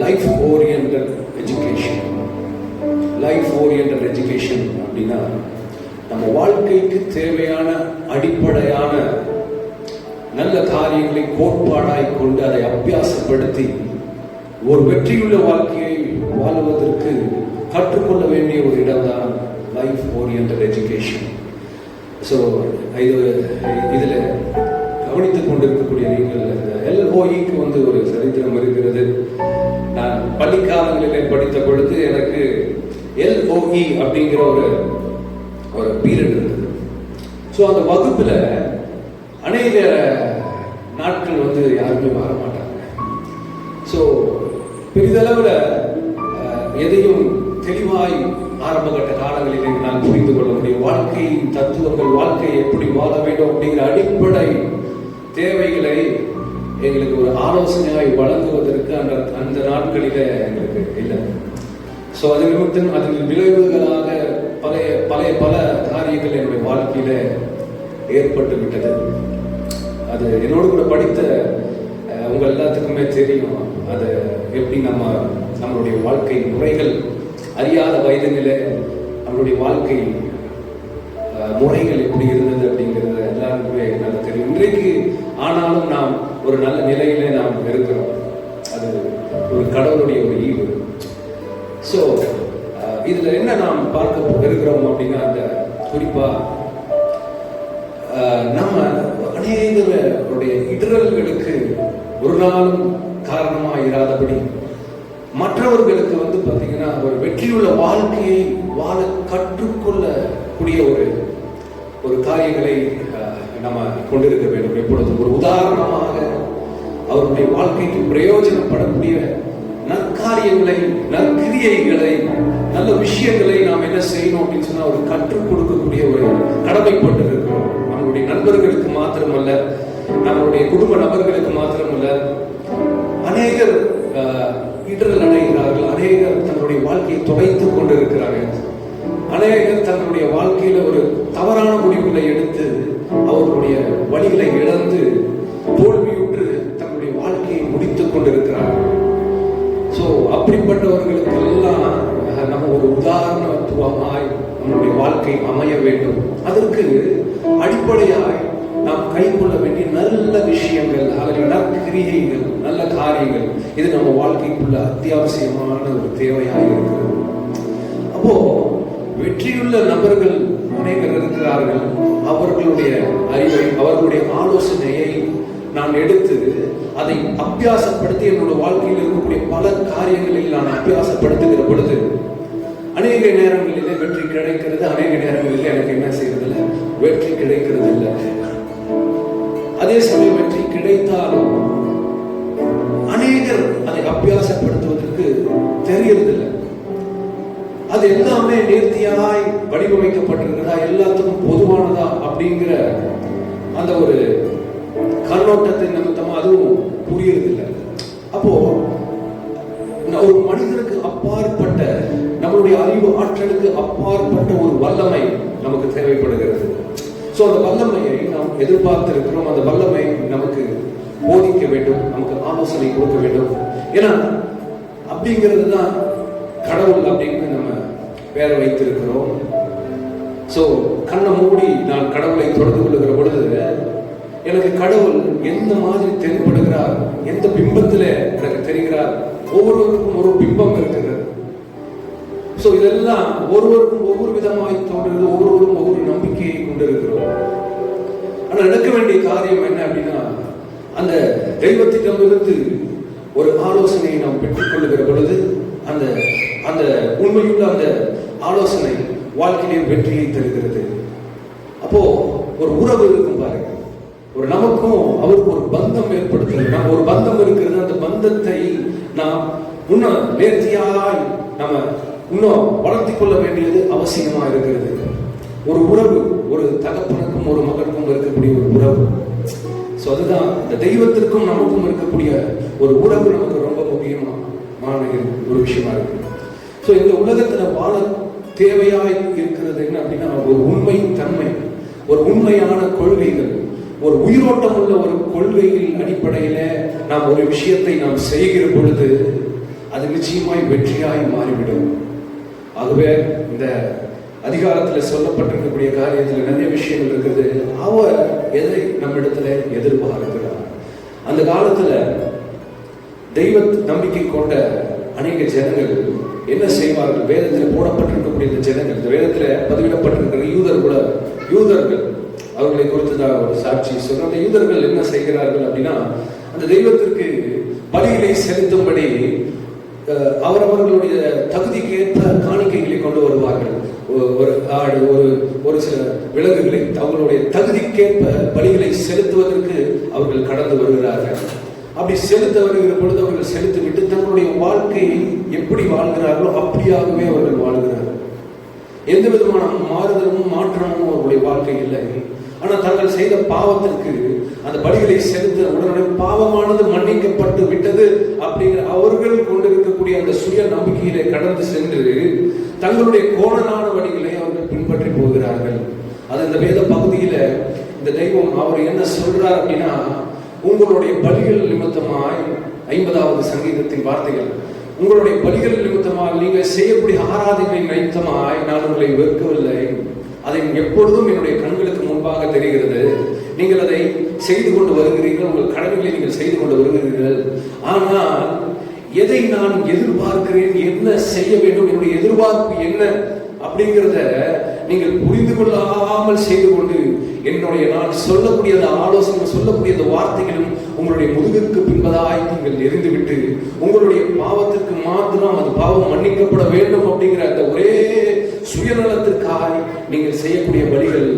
Life oriented education. Life oriented education அப்படின்னா நம்ம வாழ்க்கைக்கு தேவையான அடிப்படையான நல்ல காரியங்களை கோட்பாடாய் கொண்டு அதை அபியாசப்படுத்தி ஒரு வெற்றியுள்ள வாழ்க்கையை வாழ்வதற்கு கற்றுக்கொள்ள வேண்டிய ஒரு இடம் தான் லைஃப் ஓரியன்டட் எஜுகேஷன். ஸோ இதில் கவனித்துக் கொண்டிருக்கக்கூடிய நீங்கள் LOEக்கு ஒரு சரித்திரம் இருக்கிறது. நான் பள்ளிக்காலங்களிலே படித்த பொழுது எனக்கு LOE அப்படிங்கிற ஒரு பீரியட் இருந்தது. ஸோ அந்த வகுப்பில் அநேக நாட்கள் யாருமே வர மாட்டாங்க. ஸோ பெரிதளவில் எதையும் தெளிவாய் ஆரம்பகட்ட காலங்களிலே நான் புரிந்து கொள்ள முடியும். வாழ்க்கை தத்துவங்கள், வாழ்க்கையை எப்படி வாழ வேண்டும் அப்படிங்கிற அடிப்படை தேவைகளை எங்களுக்கு ஒரு ஆலோசனையாய் வழங்குவதற்கு அந்த நாட்களில எங்களுக்கு இல்லை. ஸோ அது நிமித்தம் அதன் விளைவுகளாக பல காரியங்கள் என்னுடைய வாழ்க்கையில ஏற்பட்டு விட்டது. அது என்னோடு கூட படித்த உங்க எல்லாத்துக்குமே தெரியும். அதை எப்படி நம்மளுடைய வாழ்க்கை முறைகள் அறியாத வயதினில நம்மளுடைய வாழ்க்கை முறைகள் எப்படி இருந்தது அப்படிங்கிறது எல்லாருக்குமே நல்லா தெரியும். இன்றைக்கு ஆனாலும் நாம் ஒரு நல்ல நிலையிலே நாம் இருக்கிறோம். அது ஒரு கடவுளுடைய ஒரு ஈவு. ஸோ இதுல என்ன நாம் பார்க்க இருக்கிறோம் அப்படின்னா, அந்த குறிப்பா நம்ம அநேகருடைய இடரல்களுக்கு ஒரு நாளும் காரணமா இராதபடி மற்றவர்களுக்கு பார்த்தீங்கன்னா ஒரு வெற்றியுள்ள வாழ்க்கையை வாழ கற்றுக்கொள்ளக்கூடிய ஒரு காரியங்களை நம்ம கொண்டிருக்க வேண்டும். எப்பொழுதும் ஒரு உதாரணமாக அவருடைய வாழ்க்கைக்கு பிரயோஜனப்படக்கூடிய நற்காரியங்களை, நற்கிரியைகளை, நல்ல விஷயங்களை நாம் என்ன செய்யணும் அப்படின்னு சொன்னா ஒரு கற்றுக் கொடுக்கக்கூடிய ஒரு கடமைப்பட்டு இருக்கிறோம். நம்மளுடைய நண்பர்களுக்கு மாத்திரமல்ல, நம்மளுடைய குடும்ப நபர்களுக்கு மாத்திரமல்ல, அநேகர் இடரல் அடைகிறார்கள். அநேகர் தன்னுடைய வாழ்க்கையை தொலைத்துக் கொண்டிருக்கிறார்கள். அநேகர் தன்னுடைய வாழ்க்கையில ஒரு தவறான முடிவுகளை எடுத்து அவர்களுடைய வழிகளை இழந்து தோல்வியுற்று தன்னுடைய வாழ்க்கையை முடித்துக் கொண்டிருக்கிறார்கள். ஸோ அப்படிப்பட்டவர்களுக்கு எல்லாம் நம்ம ஒரு உதாரணத்துவமாய் நம்முடைய வாழ்க்கை அமைய வேண்டும். அதற்கு அடிப்படையாய் நாம் கைக்கொள்ள வேண்டிய நல்ல விஷயங்கள், அதில் நற்கிரியைகள், நல்ல காரியங்கள், இது நம்ம வாழ்க்கைக்குள்ள அத்தியாவசியமான ஒரு தேவையாக இருக்கிறது. அப்போ வெற்றியுள்ள நபர்கள் அநேகர் இருக்கிறார்கள். அவர்களுடைய அறிவை, அவர்களுடைய ஆலோசனையை நான் எடுத்து அதை அபியாசப்படுத்தி என்னோட வாழ்க்கையில் இருக்கக்கூடிய பல காரியங்களில் நான் அபியாசப்படுத்துகிற பொழுது அநேக நேரங்களிலே வெற்றி கிடைக்கிறது. அநேக நேரங்களில் எனக்கு என்ன செய்யறதில்ல, வெற்றி கிடைக்கிறது இல்லை. அதே சமயம் வெற்றி கிடைத்தாலும் அநேகர் அதை அபியாசப்படுத்துவதற்கு தெரியறதில்லை. அது எல்லாமே நேர்த்தியாய் வடிவமைக்கப்பட்டிருக்கிறதா, எல்லாத்துக்கும் பொதுவானதா அப்படிங்கிற அந்த ஒரு கண்ணோட்டத்தின் நிமித்தமா அதுவும் புரியறதில்லை. அப்போ ஒரு மனிதனுக்கு அப்பாற்பட்ட, நம்மளுடைய அறிவு ஆற்றலுக்கு அப்பாற்பட்ட ஒரு வல்லமை நமக்கு தேவைப்படுகிறது. ஸோ அந்த வல்லமையை நாம் எதிர்பார்த்திருக்கிறோம். அந்த வல்லமை நமக்கு போதிக்க வேண்டும், நமக்கு ஆலோசனை கொடுக்க வேண்டும். ஏன்னா அப்படிங்கிறது தான் கடவுள் அப்படின்னு நம்ம பேர வைத்திருக்கிறோம். ஸோ கண்ணை மூடி நான் கடவுளை தொடர்பு கொள்ளுகிற பொழுது எனக்கு கடவுள் எந்த மாதிரி தென்படுகிறார், எந்த பிம்பத்துல எனக்கு தெரிகிறார். ஒவ்வொருவருக்கும் ஒரு பிம்பம் இருக்கிறது. ஸோ இதெல்லாம் ஒருவருக்கும் ஒவ்வொரு விதமாய் தோன்றுகிறது. ஒவ்வொருவரும் ஒவ்வொரு நம்பிக்கையை கொண்டிருக்கிறோம். ஆனா நடக்க வேண்டிய காரியம் என்ன அப்படின்னா, அந்த தெய்வத்திடமிருந்து ஒரு ஆலோசனையை நாம் பெற்றுக் கொள்ளுகிற பொழுது அந்த அந்த உண்மையுள்ள அந்த ஆலோசனை வாழ்க்கையிலே வெற்றியை தருகிறது. அப்போ ஒரு உறவு இருக்கும் பாருங்க, ஒரு நமக்கும் அவருக்கு ஒரு பந்தம் ஏற்படுத்துறது. நம்ம ஒரு பந்தம் இருக்கிறது. அந்த பந்தத்தை நாம் இன்னும் நேர்த்தியாய் நம்ம இன்னும் வளர்த்திக் கொள்ள வேண்டியது அவசியமா இருக்கிறது. ஒரு உறவு, ஒரு தகப்பனுக்கும் ஒரு மகனுக்கும் இருக்கக்கூடிய ஒரு உறவு. ஸோ அதுதான் இந்த தெய்வத்திற்கும் நமக்கும் இருக்கக்கூடிய ஒரு உறவு நமக்கு ரொம்ப முக்கியமான ஒரு விஷயமா இருக்கு. ஸோ இந்த உலகத்துல வாழ தேவையாய் இருக்கிறது என்ன அப்படின்னா, ஒரு உண்மை தன்மை, ஒரு உண்மையான கொள்கைகள், ஒரு உயிரோட்டம் உள்ள ஒரு கொள்கையின் அடிப்படையில நாம் ஒரு விஷயத்தை நாம் செய்கிற பொழுது அது நிச்சயமாய் வெற்றியாய் மாறிவிடும். ஆகவே இந்த அதிகாரத்தில் சொல்லப்பட்டிருக்கக்கூடிய காரியத்தில் நிறைய விஷயங்கள் இருக்குது. அவர் எதை நம்மிடத்துல எதிர்பார்க்கிறார்? அந்த காலத்துல தெய்வ நம்பிக்கை கொண்ட அநேக ஜனங்கள் என்ன செய்வார்கள்? வேதத்தில் போடப்பட்டிருக்கக்கூடிய இந்த ஜனங்கள், இந்த வேதத்தில் பதிவிடப்பட்டிருக்கிற யூதர்கள் அவர்களை குறித்து தான் ஒரு சாட்சி சொல்ற. அந்த யூதர்கள் என்ன செய்கிறார்கள் அப்படின்னா, அந்த தெய்வத்திற்கு பலிகளை செலுத்தும்படி அவரவர்களுடைய தகுதிக்கு ஏற்ப காணிக்கைகளை கொண்டு வருவார்கள். ஒரு ஆடு, ஒரு சில விலங்குகளை அவர்களுடைய தகுதிக்கேற்ப பலிகளை செலுத்துவதற்கு அவர்கள் கடந்து வருகிறார்கள். அப்படி செலுத்த வருகிற பொழுது அவர்கள் செலுத்தி விட்டு தங்களுடைய வாழ்க்கையை எப்படி வாழ்கிறார்களோ அப்படியாகவே அவர்கள் வாழ்கிறார்கள். எந்த விதமான மாறுதலும் மாற்றமும் அவர்களுடைய வாழ்க்கை இல்லை. ஆனால் தங்கள் செய்த பாவத்திற்கு அந்த பலிகளை செலுத்த உடனே பாவமானது மன்னிக்கப்பட்டு விட்டது அப்படிங்கிற அவர்கள் கொண்டிருக்கக்கூடிய அந்த சுய நம்பிக்கையிலே கடந்து சென்று தங்களுடைய கோணலான வழிகளை அவர்கள் பின்பற்றி போகிறார்கள். அது இந்த வேத பகுதியில இந்த தெய்வம் அவர் என்ன சொல்றார் அப்படின்னா, உங்களுடைய பலிகள் நிமித்தமாய் 50வது சங்கீதத்தின் வார்த்தைகள், உங்களுடைய பலிகள் நிமித்தமாய் நீங்கள் செய்யக்கூடிய ஆராதனை நிமித்தமாய் நான் உங்களை வெறுக்கவில்லை, அதை எப்பொழுதும் என்னுடைய கண்களுக்கு முன்பாக தெரிகிறது. நீங்கள் அதை செய்து கொண்டு வருகிறீர்கள், உங்கள் கடமைகளை நீங்கள் செய்து கொண்டு வருகிறீர்கள். ஆனால் எதை நான் எதிர்பார்க்கிறேன், என்ன செய்ய வேண்டும், என்னுடைய எதிர்பார்ப்பு என்ன அப்படிங்கிறத நீங்கள் புரிந்து கொள்ளாமல் செய்து கொண்டு என்னுடைய நான் சொல்லக்கூடிய அந்த ஆலோசனை, சொல்லக்கூடிய அந்த வார்த்தைகளும் உங்களுடைய முதுகுக்கு பின்பதாய் நீங்கள் எரிந்துவிட்டு உங்களுடைய பாவத்திற்கு மாத்திரம் அது பாவம் மன்னிக்கப்பட வேண்டும் அப்படிங்கிற அந்த ஒரே சுயநலத்திற்காக நீங்கள் செய்யக்கூடிய பலிகள்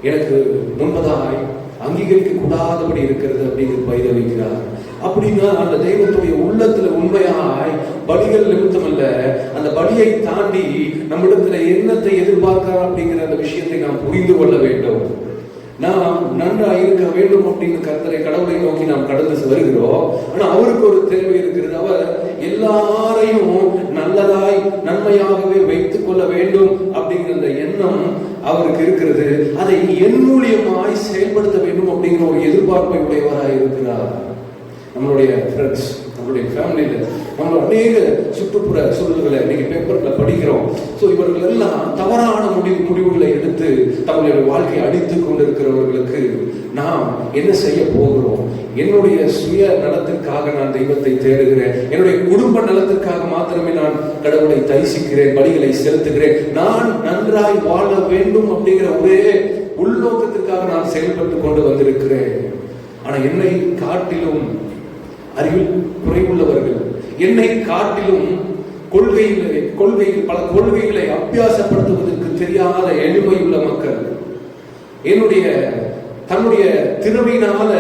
எனக்கு முன்பதாய் அங்கீகரிக்க கூடாதபடி இருக்கிறது அப்படிங்கிற பயிர வைக்கிறார். அப்படின்னா அந்த தெய்வத்துடைய உள்ளத்துல உண்மையாய் பலிகள் நிமித்தம் அல்ல, அந்த பலியை தாண்டி நம்மிடத்துல என்னத்தை எதிர்பார்க்கிறார் அப்படிங்கிற அந்த விஷயத்தை நாம் புரிந்து கொள்ள வேண்டும். நாம் நன்றாக இருக்க வேண்டும் அப்படின்னு கர்த்தரை, கடவுளை நோக்கி நாம் கடந்து வருகிறோம். ஆனா அவருக்கு ஒரு தேவை இருக்கிறது. அவர் எல்லாரையும் நல்லதாய் நன்மையாகவே வைத்துக் கொள்ள வேண்டும் அப்படிங்கிற அந்த எண்ணம் அவருக்கு இருக்கிறது. அதை என் மூலியமாய் செயல்படுத்த வேண்டும் அப்படிங்கிற ஒரு எதிர்பார்ப்பை உடையவராய் இருக்கிறார். நம்மளுடைய ஃப்ரெண்ட்ஸ், நம்மளுடைய ஃபேமிலியில நம்ம அநேக சுற்றுப்புற சூழல்களை இன்னைக்கு பேப்பர்ல படிக்கிறோம். ஸோ இவர்கள் எல்லாம் தவறான முடிவுகளை எடுத்து தங்களுடைய வாழ்க்கையை அடித்துக் கொண்டிருக்கிறவர்களுக்கு நாம் என்ன செய்ய போகிறோம்? என்னுடைய சுய நலத்திற்காக நான் தெய்வத்தை தேடுகிறேன், என்னுடைய குடும்ப நலத்திற்காக மாத்திரமே நான் கடவுளை தரிசிக்கிறேன், பலிகளை செலுத்துகிறேன், நான் நன்றாய் வாழ வேண்டும் அப்படிங்கிற ஒரே உள்நோக்கத்திற்காக நான் செயல்பட்டு கொண்டு வந்திருக்கிறேன். ஆனா என்னை காட்டிலும் அறிவில் குறைவுள்ளவர்கள், என்னை காட்டிலும் பல கொள்கைகளை அபியாசப்படுத்துவதற்கு தெரியாத எளிமையுள்ள மக்கள், தன்னுடைய திறமையினால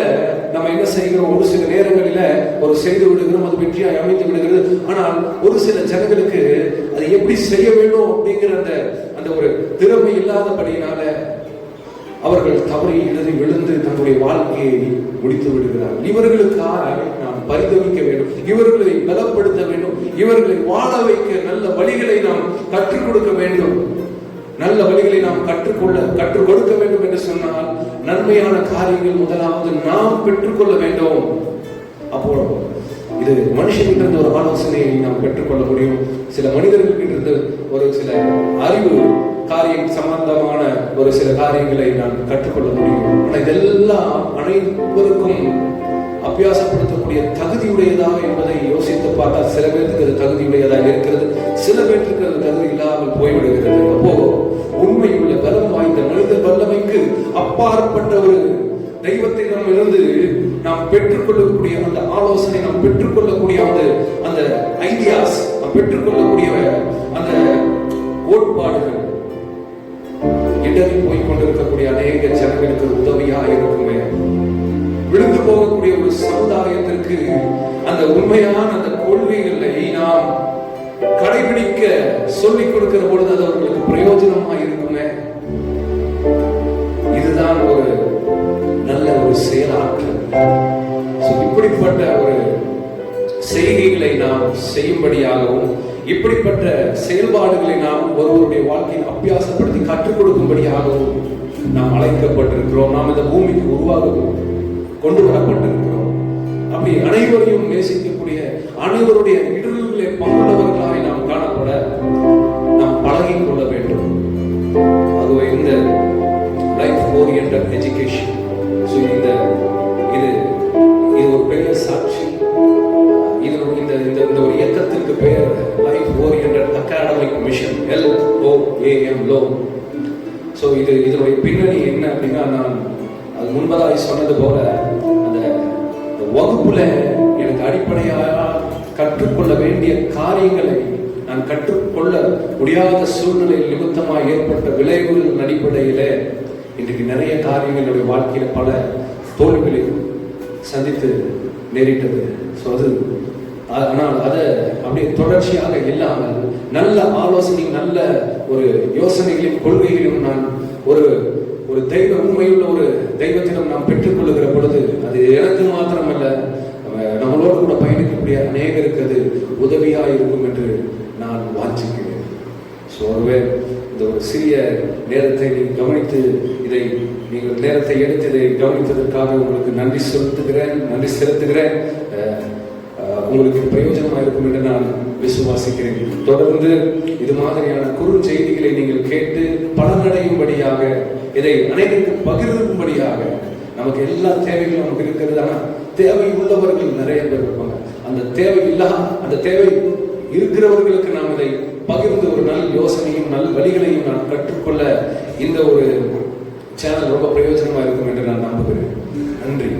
நம்ம என்ன செய்கிறோம்? ஒரு சில நேரங்களில ஒரு செய்து விடுகிறோம், அது வெற்றியாய் அமைந்து விடுகிறது. ஆனால் ஒரு சில ஜனங்களுக்கு அதை எப்படி செய்ய வேண்டும் அப்படிங்கிற அந்த ஒரு திறமை இல்லாதபடியினால அவர்கள் தவறி எழுதி விழுந்து தன்னுடைய வாழ்க்கையை முடித்து விடுகிறார்கள். இவர்களுக்காக நாம் பரிதவிக்க வேண்டும், இவர்களை பலப்படுத்த வேண்டும், இவர்களை வாழ வைக்க நல்ல வழிகளை நாம் கற்றுக் கொடுக்க வேண்டும். நல்ல வழிகளை நாம் கற்றுக் கொடுக்க வேண்டும் என்று சொன்னால் நன்மையான காரியங்கள் முதலாவது நாம் பெற்றுக்கொள்ள வேண்டும். அப்போ இது மனுஷனிலிருந்து ஒரு ஆலோசனையை நாம் பெற்றுக்கொள்ள முடியும். சில மனிதர்களிலிருந்து ஒரு சில அறிவு காரியம் சம்பந்தமான ஒரு சில காரியங்களை நான் கற்றுக்கொள்ள முடியும். ஆனால் இதெல்லாம் அனைவருக்கும் அபியாசப்படுத்தக்கூடிய தகுதியுடையதாக என்பதை யோசித்து பார்த்தால் சில பேருக்கு அது தகுதியுடையதாக இருக்கிறது, சில பேருக்கு அது தகுதி இல்லாமல் போய்விடுகிறது. அப்போ உண்மையுள்ள பலம் வாய்ந்த மனித வல்லமைக்கு அப்பாற்பட்ட ஒரு தெய்வத்தை நாம் இருந்து நாம் பெற்றுக்கொள்ளக்கூடிய அந்த ஆலோசனை, நாம் பெற்றுக்கொள்ளக்கூடிய அந்த ஐடியாஸ், நாம் பெற்றுக்கொள்ளக்கூடிய அந்த கோட்பாடுகள் இடறி போய் கொண்டிருக்கக்கூடிய அநேக ஜனங்களுக்கு உதவியா இருக்குமே. விழுந்து போகக்கூடிய ஒரு சமுதாயத்திற்கு அந்த உண்மையான அந்த கொள்கைகளை நாம் கடைபிடிக்க சொல்லிக் கொடுக்கிற பொழுது அது அவர்களுக்கு பிரயோஜனமா இருக்குமே. இதுதான் ஒரு நல்ல ஒரு செயலாற்றல். இப்படிப்பட்ட ஒரு செய்கைகளை நாம் செய்யும்படியாகவும், இப்படிப்பட்ட செயல்பாடுகளை நாம் ஒருவருடைய வாழ்க்கையில் அபியாசப்படுத்தி கற்றுக் கொடுக்கும்படியாகவும் நாம் அழைக்கப்பட்டிருக்கிறோம். நாம் இந்த பூமிக்கு உருவாக கொண்டு வரப்பட்டிருக்கிறோம். அப்படி அனைவரையும் நேசிக்கக்கூடிய, அனைவருடைய இடர்களை ஓரியன்டட் எஜுகேஷன். ஸோ இது ஒரு பெரிய சாட்சி. இந்த ஒரு இயக்கத்திற்கு பெயர் life oriented academic mission, LOAM, low. So இதனுடைய பின்னணி என்ன அப்படின்னா, நான் அது முன்பதாய் சொன்னது போல அந்த வகுப்புல எனக்கு அடிப்படையாக கற்றுக்கொள்ள வேண்டிய காரியங்களை நான் கற்றுக்கொள்ள முடியாத சூழ்நிலை நிமித்தமாக ஏற்பட்ட விளைவுகளின் அடிப்படையில இன்றைக்கு நிறைய காரியங்களுடைய வாழ்க்கையில பல தோல்விகளை சந்தித்து நேரிட்டது. ஸோ ஆனால் அதை அப்படியே தொடர்ச்சியாக இல்லாமல் நல்ல ஆலோசனை, நல்ல ஒரு யோசனைகளையும் கொள்கைகளையும் நான் ஒரு தெய்வ உண்மையுள்ள ஒரு தெய்வத்திடம் நாம் பெற்றுக்கொள்ளுகிற பொழுது அது எனக்கு மாத்திரமல்ல, நம்மளோடு கூட பயணிக்கக்கூடிய அநேகருக்கு அது உதவியாக இருக்கும் என்று நான் வாஞ்சிக்கிறேன். ஸோ இந்த ஒரு சிறிய நேரத்தை நீங்கள் கவனித்து நீங்கள் நேரத்தை எடுத்து இதை கவனித்ததற்காக உங்களுக்கு நன்றி செலுத்துகிறேன். உங்களுக்கு பிரயோஜனமாக இருக்கும் என்று நான் விசுவாசிக்கிறேன். தொடர்ந்து இது மாதிரியான குறுஞ்செய்திகளை நீங்கள் கேட்டு பலனடையும்படியாக, இதை அனைவருக்கு பகிர்வும்படியாக, நமக்கு எல்லா தேவைகளும் நமக்கு இருக்கிறது. ஆனால் தேவை உள்ளவர்கள் நிறைய பேர் இருப்பாங்க. அந்த தேவை இருக்கிறவர்களுக்கு நாம் இதை பகிர்ந்து ஒரு நல்ல யோசனையும் நல்ல வழிகளையும் நான் கற்றுக்கொள்ள இந்த ஒரு சேனல் ரொம்ப பிரயோஜனமாக இருக்கும் என்று நான் நம்புகிறேன். நன்றி.